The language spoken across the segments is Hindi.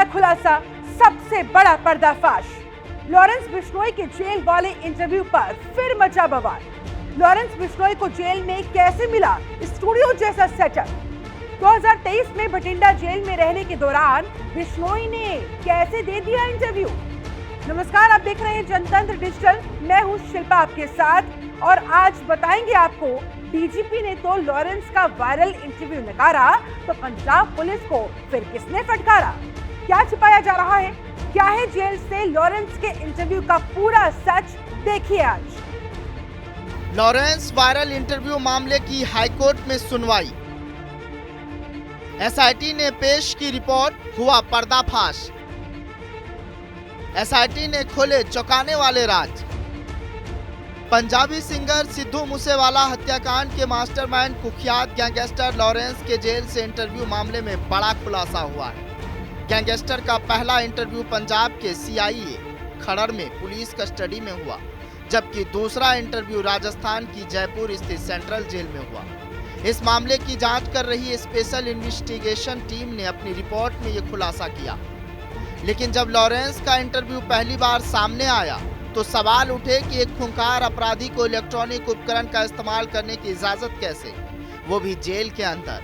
खुलासा, सबसे बड़ा पर्दाफाश। लॉरेंस बिश्नोई के जेल वाले इंटरव्यू पर फिर मचा बवाल। लॉरेंस बिश्नोई को जेल में कैसे मिला स्टूडियो जैसा सेटअप? 2023 में भटिंडा जेल में रहने के दौरान बिश्नोई ने कैसे दे दिया इंटरव्यू? नमस्कार, आप देख रहे हैं जनतंत्र डिजिटल। मैं हूं शिल्पा आपके साथ और आज बताएंगे आपको डीजीपी ने तो लॉरेंस का वायरल इंटरव्यू नकारा, तो पंजाब पुलिस को फिर किसने फटकारा? क्या छिपाया जा रहा है? क्या है जेल से लॉरेंस के इंटरव्यू का पूरा सच? देखिए आज। लॉरेंस वायरल इंटरव्यू मामले की हाईकोर्ट में सुनवाई। एसआईटी ने पेश की रिपोर्ट, हुआ पर्दाफाश। एसआईटी ने खोले चौंकाने वाले राज। पंजाबी सिंगर सिद्धू मूसेवाला हत्याकांड के मास्टरमाइंड कुख्यात गैंगस्टर लॉरेंस के जेल से इंटरव्यू मामले में बड़ा खुलासा हुआ है। गैंगस्टर का पहला इंटरव्यू पंजाब के सीआईए खड़र में पुलिस कस्टडी में हुआ, जबकि दूसरा इंटरव्यू राजस्थान की जयपुर स्थित सेंट्रल जेल में हुआ। इस मामले की जांच कर रही स्पेशल इन्वेस्टिगेशन टीम ने अपनी रिपोर्ट में यह खुलासा किया। लेकिन जब लॉरेंस का इंटरव्यू पहली बार सामने आया तो सवाल उठे कि एक खूंखार अपराधी को इलेक्ट्रॉनिक उपकरण का इस्तेमाल करने की इजाजत कैसे, वो भी जेल के अंदर।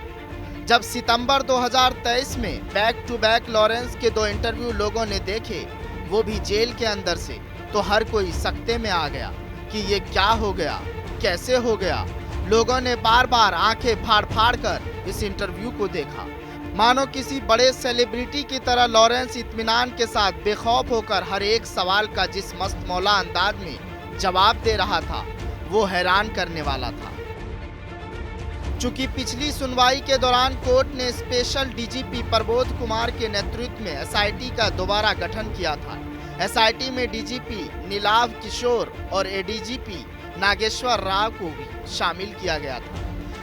जब सितंबर 2023 में बैक टू बैक लॉरेंस के 2 इंटरव्यू लोगों ने देखे, वो भी जेल के अंदर से, तो हर कोई सकते में आ गया कि ये क्या हो गया, कैसे हो गया। लोगों ने बार बार आंखें फाड़ फाड़ कर इस इंटरव्यू को देखा, मानो किसी बड़े सेलिब्रिटी की तरह लॉरेंस इत्मीनान के साथ बेखौफ होकर हर एक सवाल का जिस मस्त मौला अंदाज में जवाब दे रहा था, वो हैरान करने वाला था। चूंकि पिछली सुनवाई के दौरान कोर्ट ने स्पेशल डीजीपी प्रबोध कुमार के नेतृत्व में एसआईटी का दोबारा गठन किया था। एसआईटी में डीजीपी नीलाभ किशोर और एडीजीपी नागेश्वर राव को भी शामिल किया गया था।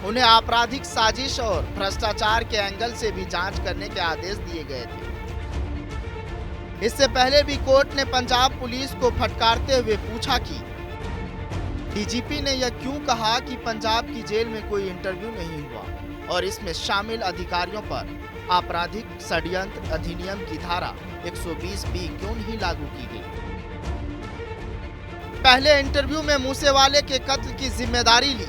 उन्हें आपराधिक साजिश और भ्रष्टाचार के एंगल से भी जांच करने के आदेश दिए गए थे। इससे पहले भी कोर्ट ने पंजाब पुलिस को फटकारते हुए पूछा कि डीजीपी ने यह क्यों कहा कि पंजाब की जेल में कोई इंटरव्यू नहीं हुआ और इसमें शामिल अधिकारियों पर आपराधिक षड्यंत्र अधिनियम की धारा 120B क्यों नहीं लागू की गई। पहले इंटरव्यू में मूसेवाले के कत्ल की जिम्मेदारी ली।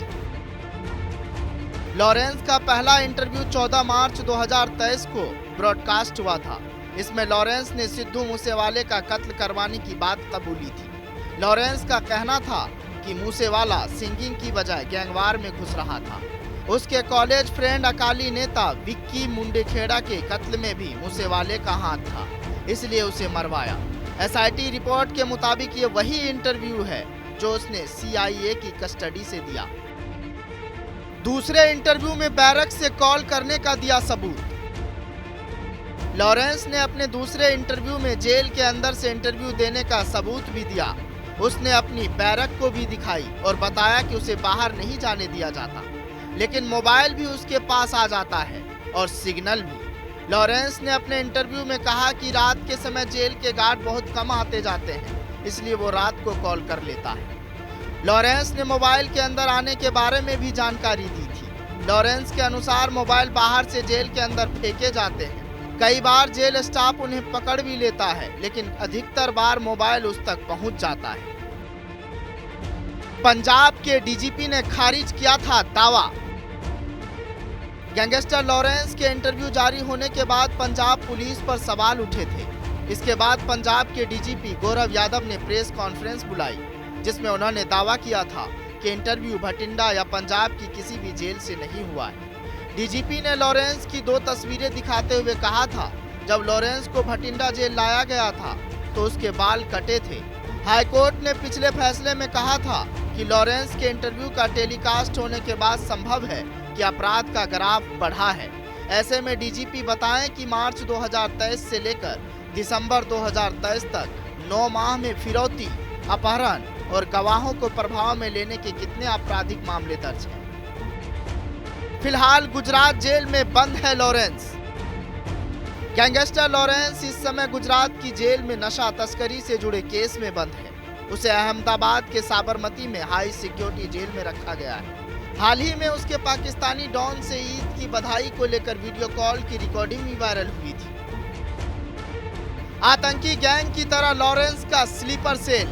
लॉरेंस का पहला इंटरव्यू 14 मार्च 2023 को ब्रॉडकास्ट हुआ था। इसमें लॉरेंस ने सिद्धू मूसेवाले का कत्ल करवाने की बात कबूली थी। लॉरेंस का कहना था कि मूसेवाला सिंगिंग की बजाय गैंगवार में घुस रहा था। उसके कॉलेज फ्रेंड अकाली नेता विक्की मुंडेखेड़ा के कत्ल में भी मूसेवाले का हाथ था, इसलिए उसे मरवाया। एसआईटी रिपोर्ट के मुताबिक ये वही इंटरव्यू है जो उसने सीआईए की कस्टडी से दिया। दूसरे इंटरव्यू में बैरक से कॉल करने का दिया सबूत। लॉरेंस ने अपने दूसरे इंटरव्यू में जेल के अंदर से इंटरव्यू देने का सबूत भी दिया। उसने अपनी बैरक को भी दिखाई और बताया कि उसे बाहर नहीं जाने दिया जाता, लेकिन मोबाइल भी उसके पास आ जाता है और सिग्नल भी। लॉरेंस ने अपने इंटरव्यू में कहा कि रात के समय जेल के गार्ड बहुत कम आते जाते हैं, इसलिए वो रात को कॉल कर लेता है। लॉरेंस ने मोबाइल के अंदर आने के बारे में भी जानकारी दी थी। लॉरेंस के अनुसार मोबाइल बाहर से जेल के अंदर फेंके जाते हैं। कई बार जेल स्टाफ उन्हें पकड़ भी लेता है, लेकिन अधिकतर बार मोबाइल उस तक पहुंच जाता है। पंजाब के डीजीपी ने खारिज किया था दावा। गैंगस्टर लॉरेंस के इंटरव्यू जारी होने के बाद पंजाब पुलिस पर सवाल उठे थे। इसके बाद पंजाब के डीजीपी गौरव यादव ने प्रेस कॉन्फ्रेंस बुलाई, जिसमें उन्होंने दावा किया था कि इंटरव्यू भटिंडा या पंजाब की किसी भी जेल से नहीं हुआ है। डीजीपी ने लॉरेंस की 2 तस्वीरें दिखाते हुए कहा था, जब लॉरेंस को भटिंडा जेल लाया गया था तो उसके बाल कटे थे। हाईकोर्ट ने पिछले फैसले में कहा था कि लॉरेंस के इंटरव्यू का टेलीकास्ट होने के बाद संभव है कि अपराध का ग्राफ बढ़ा है। ऐसे में डीजीपी बताएं कि मार्च 2023 से लेकर दिसंबर 2023 तक 9 माह में फिरौती, अपहरण और गवाहों को प्रभाव में लेने के कितने आपराधिक मामले दर्ज हैं। फिलहाल गुजरात जेल में बंद है लॉरेंस। गैंगस्टर लॉरेंस इस समय गुजरात की जेल में नशा तस्करी से जुड़े केस में बंद है। उसे अहमदाबाद के साबरमती में हाई सिक्योरिटी जेल में रखा गया है। हाल ही में उसके पाकिस्तानी डॉन से ईद की बधाई को लेकर वीडियो कॉल की रिकॉर्डिंग भी वायरल हुई थी। आतंकी गैंग की तरह लॉरेंस का स्लीपर सेल।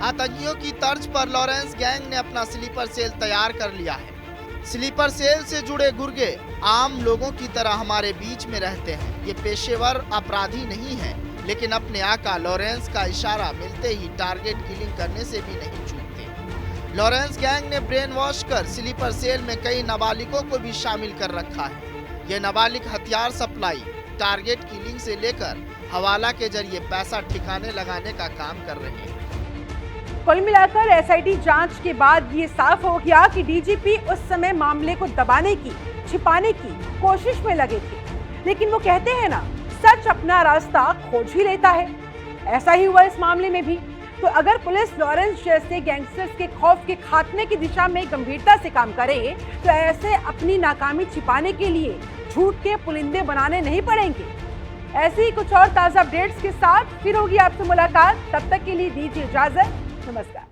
आतंकियों की तर्ज पर लॉरेंस गैंग ने अपना स्लीपर सेल तैयार कर लिया है। स्लीपर सेल से जुड़े गुर्गे आम लोगों की तरह हमारे बीच में रहते हैं। ये पेशेवर अपराधी नहीं है, लेकिन अपने आका लॉरेंस का इशारा मिलते ही टारगेट किलिंग करने से भी नहीं चूकते। लॉरेंस गैंग ने ब्रेन वॉश कर स्लीपर सेल में कई नाबालिगों को भी शामिल कर रखा है। ये नाबालिग हथियार सप्लाई, टारगेट किलिंग से लेकर हवाला के जरिए पैसा ठिकाने लगाने का काम कर रहे हैं। कुल मिलाकर एसआईटी जांच के बाद ये साफ हो गया कि डीजीपी उस समय मामले को दबाने की, छिपाने की कोशिश में लगे थे। लेकिन वो कहते हैं ना, सच अपना रास्ता खोज ही लेता है। ऐसा ही हुआ इस मामले में भी। तो अगर पुलिस लॉरेंस जैसे गैंगस्टर्स के खौफ के खात्मे की दिशा में गंभीरता से काम करे, तो ऐसे अपनी नाकामी छिपाने के लिए झूठ के पुलिंदे बनाने नहीं पड़ेंगे। ऐसी ही कुछ और ताजा अपडेट्स के साथ फिर होगी आपसे मुलाकात। तब तक के लिए दीजिए इजाजत। नमस्कार।